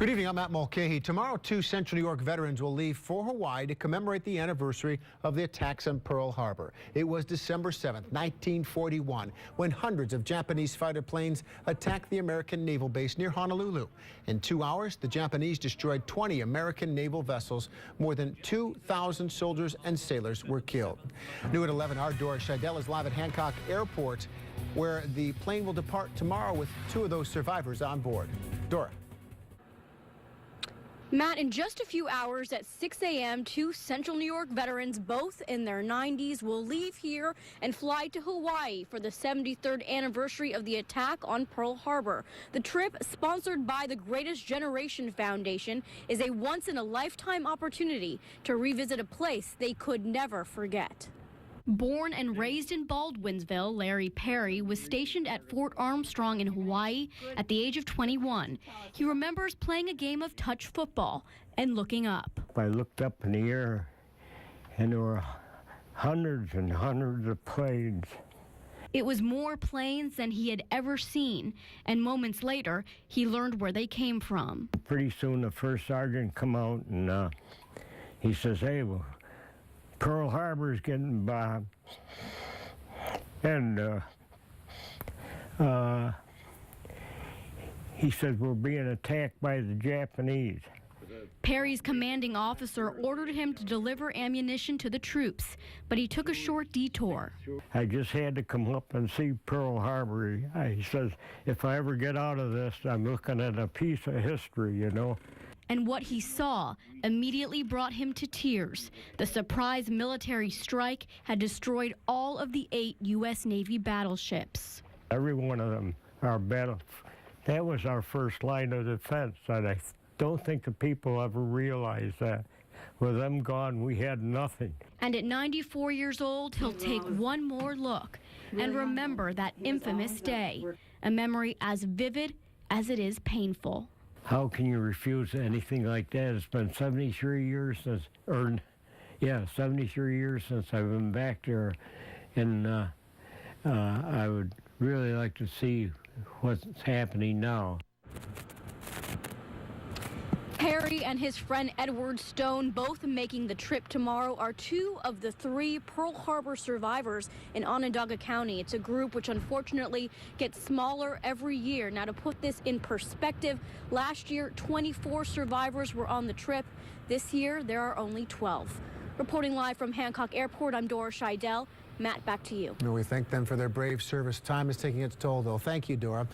Good evening, I'm Matt Mulcahy. Tomorrow, 2 Central New York veterans will leave for Hawaii to commemorate the anniversary of the attacks on Pearl Harbor. It was December 7th, 1941, when hundreds of Japanese fighter planes attacked the American naval base near Honolulu. In 2 hours, the Japanese destroyed 20 American naval vessels. More than 2,000 soldiers and sailors were killed. New at 11, our Dora Scheidel is live at Hancock Airport, where the plane will depart tomorrow with 2 of those survivors on board. Dora. Matt, in just a few hours at 6 a.m., 2 Central New York veterans, both in their 90s, will leave here and fly to Hawaii for the 73rd anniversary of the attack on Pearl Harbor. The trip, sponsored by the Greatest Generation Foundation, is a once-in-a-lifetime opportunity to revisit a place they could never forget. Born and raised in Baldwinsville, Larry Perry was stationed at Fort Armstrong in Hawaii at the age of 21. He remembers playing a game of touch football and looking up. I looked up in the air, and there were hundreds and hundreds of planes. It was more planes than he had ever seen, and moments later, he learned where they came from. Pretty soon, the first sergeant come out, and he says, "Hey, well, Pearl Harbor is getting bombed," and he said, "We're being attacked by the Japanese." Perry's commanding officer ordered him to deliver ammunition to the troops, but he took a short detour. I just had to come up and see Pearl Harbor. He says, "If I ever get out of this, I'm looking at a piece of history, you know." And what he saw immediately brought him to tears. The surprise military strike had destroyed all of the 8 U.S. Navy battleships. Every one of them, that was our first line of defense, and I don't think the people ever realized that. With them gone, we had nothing. And at 94 years old, he'll take one more look and remember that infamous day, a memory as vivid as it is painful. How can you refuse anything like that? It's been 73 years since, 73 years since I've been back there, and I would really like to see what's happening now. Perry and his friend Edward Stone, both making the trip tomorrow, are 2 of the 3 Pearl Harbor survivors in Onondaga County. It's a group which unfortunately gets smaller every year. Now, to put this in perspective, last year 24 survivors were on the trip. This year there are only 12. Reporting live from Hancock Airport, I'm Dora Scheidel. Matt, back to you. We thank them for their brave service. Time is taking its toll, though. Thank you, Dora.